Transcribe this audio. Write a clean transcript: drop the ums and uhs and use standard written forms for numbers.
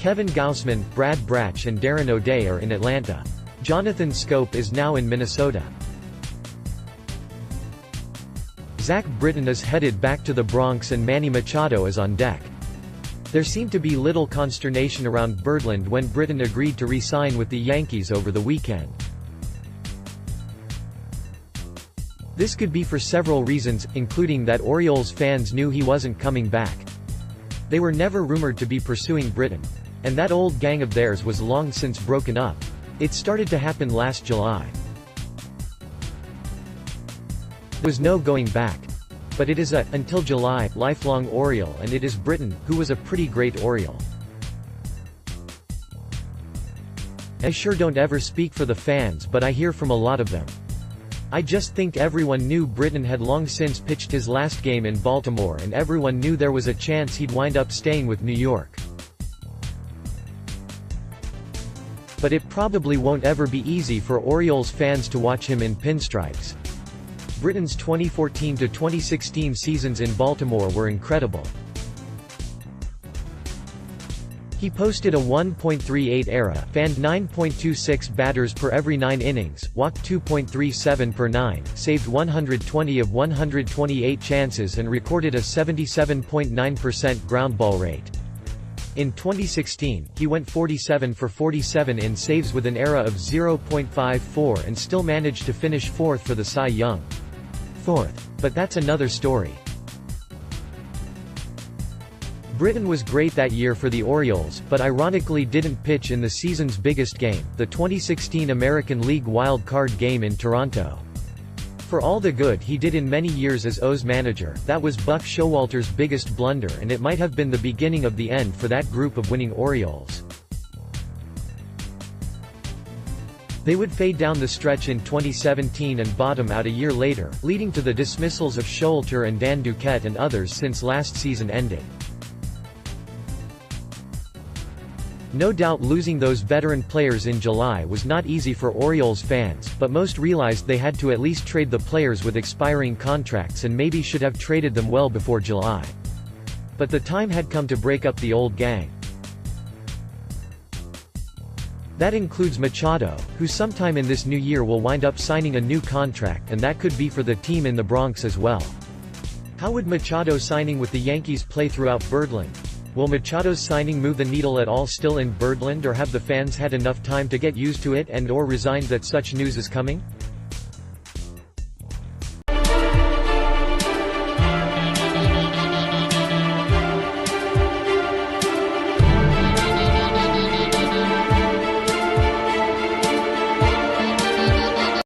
Kevin Gausman, Brach and Darren O'Day are in Atlanta. Jonathan Schoop is now in Minnesota. Britton is headed back to the Bronx and Manny Machado is on deck. There seemed to be little consternation around Birdland when Britton agreed to re-sign with the Yankees over the weekend. This could be for several reasons, including that Orioles fans knew he wasn't coming back. They were never rumored to be pursuing Britton. And that old gang of theirs was long since broken up. It started to happen last July. There was no going back. But it is a, until July, lifelong Oriole, and it is Britton, who was a pretty great Oriole. I sure don't ever speak for the fans, but I hear from a lot of them. I just think everyone knew Britton had long since pitched his last game in Baltimore, and everyone knew there was a chance he'd wind up staying with New York. But it probably won't ever be easy for Orioles fans to watch him in pinstripes. Britton's 2014 to 2016 seasons in Baltimore were incredible. He posted a 1.38 ERA, fanned 9.26 batters per every 9 innings, walked 2.37 per 9, saved 120 of 128 chances and recorded a 77.9% ground ball rate. In 2016, he went 47 for 47 in saves with an ERA of 0.54 and still managed to finish 4th for the Cy Young. But that's another story. Britton was great that year for the Orioles, but ironically didn't pitch in the season's biggest game, the 2016 American League Wild Card game in Toronto. For all the good he did in many years as O's manager, that was Buck Showalter's biggest blunder, and it might have been the beginning of the end for that group of winning Orioles. They would fade down the stretch in 2017 and bottom out a year later, leading to the dismissals of Showalter and Dan Duquette and others since last season ended. No doubt losing those veteran players in July was not easy for Orioles fans, but most realized they had to at least trade the players with expiring contracts and maybe should have traded them well before July. But the time had come to break up the old gang. That includes Machado, who sometime in this new year will wind up signing a new contract, and that could be for the team in the Bronx as well. How would Machado signing with the Yankees play throughout Birdland? Will Machado's signing move the needle at all still in Birdland, or have the fans had enough time to get used to it and/or resigned that such news is coming?